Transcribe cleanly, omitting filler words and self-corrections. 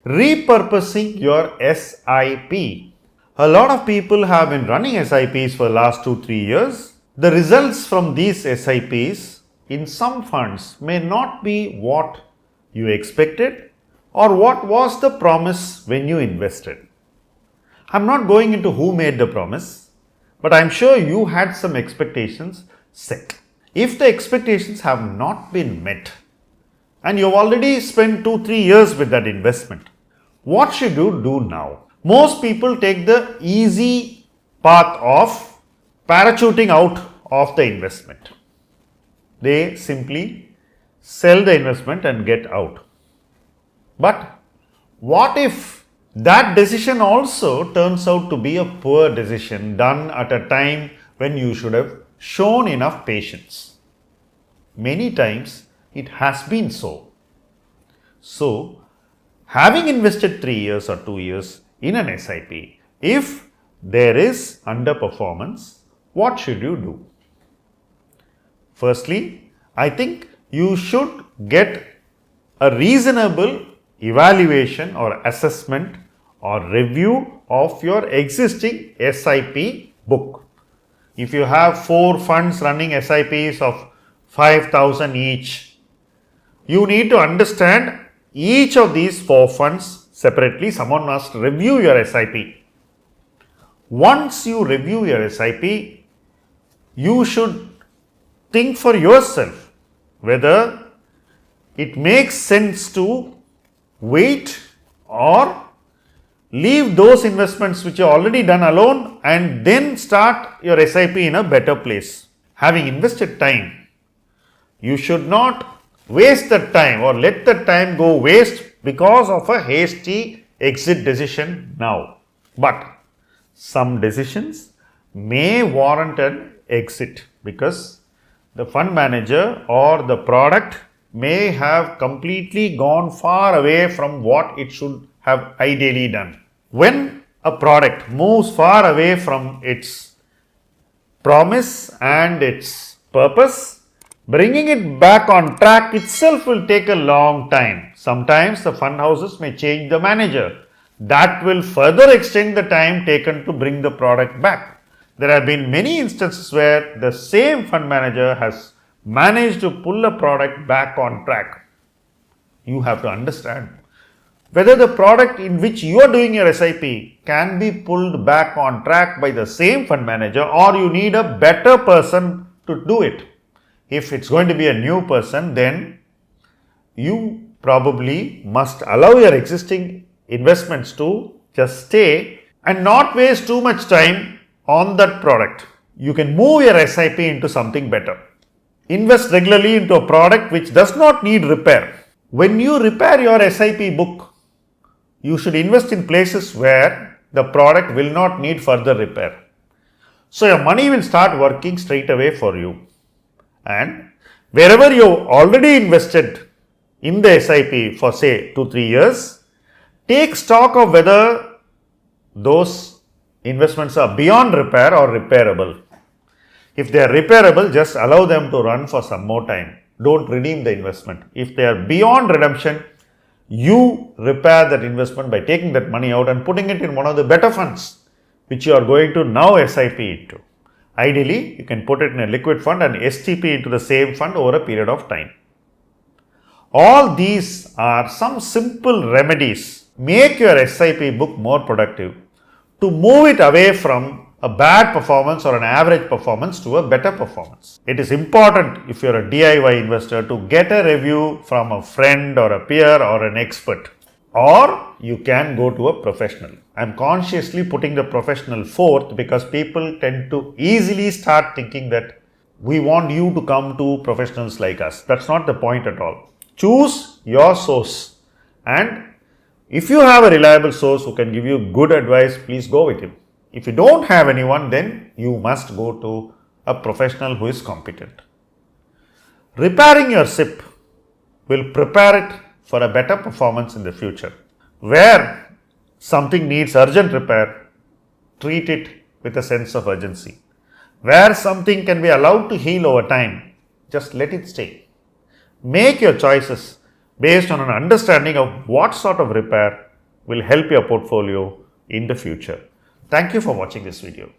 Repurposing your SIP. A lot of people have been running SIPs for the last 2-3 years. The results from these SIPs in some funds may not be what you expected or what was the promise when you invested. I'm not going into who made the promise, but I'm sure you had some expectations set. If the expectations have not been met and you've already spent 2-3 years with that investment, what should you do now? Most people take the easy path of parachuting out of the investment. They simply sell the investment and get out. But what if that decision also turns out to be a poor decision done at a time when you should have shown enough patience? Many times it has been so. So, having invested 3 years or 2 years in an SIP, if there is underperformance, what should you do? Firstly, I think you should get a reasonable evaluation or assessment or review of your existing SIP book. If you have 4 funds running SIPs of 5,000 each, you need to understand each of these 4 funds separately. Someone must review your SIP. Once you review your SIP, you should think for yourself whether it makes sense to wait or leave those investments which you already done alone and then start your SIP in a better place. Having invested time, you should not waste that time or let that time go waste because of a hasty exit decision now. But some decisions may warrant an exit because the fund manager or the product may have completely gone far away from what it should have ideally done. When a product moves far away from its promise and its purpose, bringing it back on track itself will take a long time. Sometimes the fund houses may change the manager. That will further extend the time taken to bring the product back. There have been many instances where the same fund manager has managed to pull a product back on track. You have to understand whether the product in which you are doing your SIP can be pulled back on track by the same fund manager or you need a better person to do it. If it's going to be a new person, then you probably must allow your existing investments to just stay and not waste too much time on that product. You can move your SIP into something better. Invest regularly into a product which does not need repair. When you repair your SIP book, you should invest in places where the product will not need further repair. So your money will start working straight away for you. And wherever you already invested in the SIP for say 2-3 years, take stock of whether those investments are beyond repair or repairable. If they are repairable, just allow them to run for some more time. Don't redeem the investment. If they are beyond redemption, you repair that investment by taking that money out and putting it in one of the better funds which you are going to now SIP into. Ideally, you can put it in a liquid fund and STP into the same fund over a period of time. All these are some simple remedies. Make your SIP book more productive to move it away from a bad performance or an average performance to a better performance. It is important if you are a DIY investor to get a review from a friend or a peer or an expert, or you can go to a professional. I am consciously putting the professional forth because people tend to easily start thinking that we want you to come to professionals like us. That's not the point at all. Choose your source, and if you have a reliable source who can give you good advice, please go with him. If you don't have anyone, then you must go to a professional who is competent. Repairing your SIP will prepare it for a better performance in the future. Where something needs urgent repair, treat it with a sense of urgency. Where something can be allowed to heal over time, just let it stay. Make your choices based on an understanding of what sort of repair will help your portfolio in the future. Thank you for watching this video.